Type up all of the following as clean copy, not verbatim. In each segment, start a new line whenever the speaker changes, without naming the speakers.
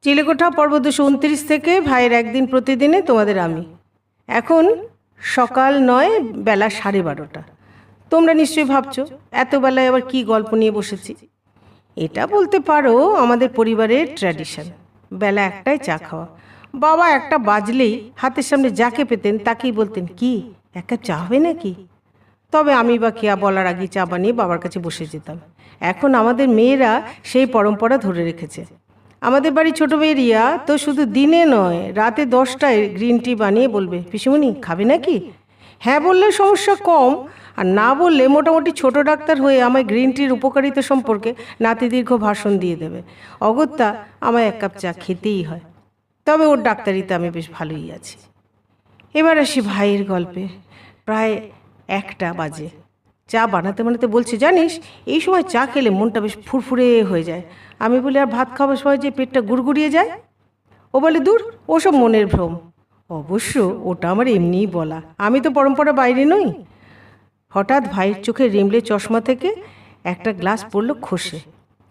চিলেকোঠা পর্ব 229 থেকে ভাইয়ের একদিন প্রতিদিনে তোমাদের আমি। এখন সকাল 9, বেলা 12:30। তোমরা নিশ্চয়ই ভাবছো এত বেলায় আবার কি গল্প নিয়ে বসেছি। এটা বলতে পারো আমাদের পরিবারের ট্র্যাডিশন। বেলা 1টায় চা খাওয়া। বাবা 1টা বাজলেই হাতের সামনে যাকে পেতেন তাকেই বলতেন, কি এক কাপ চা হবে নাকি? তবে আমি বা কেয়া বলার আগে চা বানিয়ে বাবার কাছে বসে যেতাম। এখন আমাদের মেয়েরা সেই পরম্পরা ধরে রেখেছে। আমাদের বাড়ি ছোট মেয়ে রিয়া তো শুধু দিনে নয়, রাতে 10টায় গ্রিন টি বানিয়ে বলবে, পিসিমণি খাবে নাকি? হ্যাঁ বললে সমস্যা কম, আর না বললে মোটামুটি ছোট ডাক্তার হয়ে আমায় গ্রিন টির উপকারিতা সম্পর্কে নাতিদীর্ঘ ভাষণ দিয়ে দেবে। অগত্যা আমায় 1 কাপ চা খেতেই হয়। তবে ওর ডাক্তারিতে আমি বেশ ভালোই আছি। এবার আসি ভাইয়ের গল্পে। প্রায় 1টা বাজে। চা বানাতে বানাতে বলছে, জানিস এই সময় চা খেলে মনটা বেশ ফুরফুরে হয়ে যায়। আমি বলি, আর ভাত খাওয়ার সময় যে পেটটা গুড়গুড়িয়ে যায়? ও বলে, দূর, ওসব মনের ভ্রম। অবশ্য ওটা আমার এমনিই বলা, আমি তো পরম্পরা বাইরে নই। হঠাৎ ভাইয়ের চোখে রিমলে চশমা থেকে একটা গ্লাস পড়লো খসে।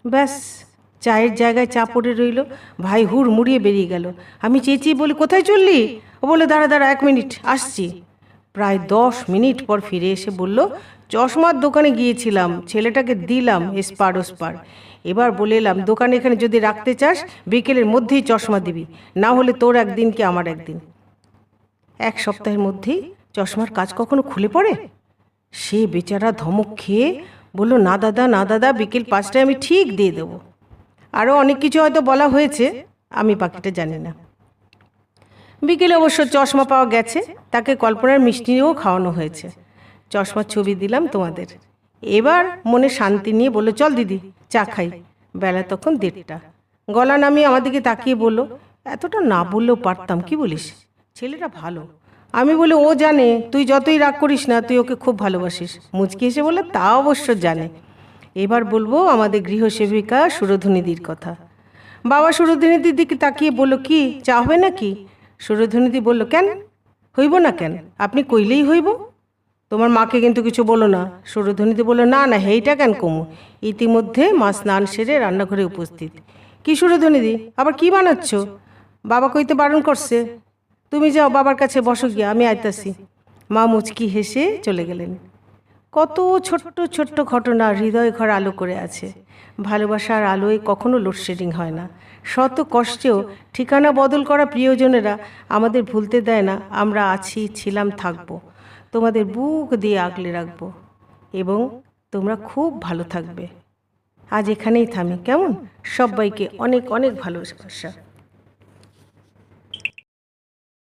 ব্যাস, চায়ের জায়গায় চা পড়ে রইল। ভাই হুড় মুড়িয়ে বেরিয়ে গেল। আমি চেঁচিয়ে বলি, কোথায় চললি? ও বলে, দাঁড়া 1 মিনিট আসছি। প্রায় 10 মিনিট পর ফিরে এসে বলল, চশমার দোকানে গিয়েছিলাম, ছেলেটাকে দিলাম এসপার ওসপার। এবার বলে এলাম, দোকানে এখানে যদি রাখতে চাস বিকেলের মধ্যেই চশমা দিবি, না হলে তোর একদিন কি আমার একদিন। 1 সপ্তাহের মধ্যেই চশমার কাজ কখনো খুলে পড়ে? সে বেচারা ধমক খেয়ে বলল, না দাদা না দাদা, বিকেল 5টায় আমি ঠিক দিয়ে দেবো। আরও অনেক কিছু হয়তো বলা হয়েছে, আমি বাকিটা জানি না। বিকেলে অবশ্য চশমা পাওয়া গেছে, তাকে কল্পনার মিষ্টিও খাওয়ানো হয়েছে। চশমার ছবি দিলাম তোমাদের। এবার মনে শান্তি নিয়ে বললো, চল দিদি চা খাই। বেলা তখন 1:30। গলা নামিয়ে আমার দিকে তাকিয়ে বললো, এতটা না বললেও পারতাম, কি বলিস? ছেলেটা ভালো। আমি বলি, ও জানে তুই যতই রাগ করিস না, তুই ওকে খুব ভালোবাসিস। মুচকি এসে বলে, তা অবশ্য জানে। এবার বলবো আমাদের গৃহসেবিকা সুরধুনিদির কথা। বাবা সুরধুনিদির দিকে তাকিয়ে বলল, কি চা হবে নাকি? সুরধুনিদি বলল, কেন হইব না কেন, আপনি কইলেই হইব। তোমার মাকে কিন্তু কিছু বলো না। সুরধুনিদি বলল, না না, হেইটা কেন কমু। ইতিমধ্যে মা স্নান সেরে রান্নাঘরে উপস্থিত। কি সুরধুনিদি, আবার কি বানাচ্ছ? বাবা কইতে বারণ করছে। তুমি যাও বাবার কাছে বসো গিয়া, আমি আইতাছি। মা মুচকি হেসে চলে গেলেন। কত ছোট্ট ছোট্ট ঘটনা হৃদয় ঘর আলো করে আছে। ভালোবাসার আলোয় কখনো লোডশেডিং হয় না। শত কষ্টেও ঠিকানা বদল করা প্রিয়জনেরা আমাদের ভুলতে দেয় না। আমরা আছি, ছিলাম, থাকবো। তোমাদের বুক দিয়ে আগলে রাখবো এবং তোমরা খুব ভালো থাকবে। আজ এখানেই থামি, কেমন? সবাইকে অনেক অনেক ভালোবাসা।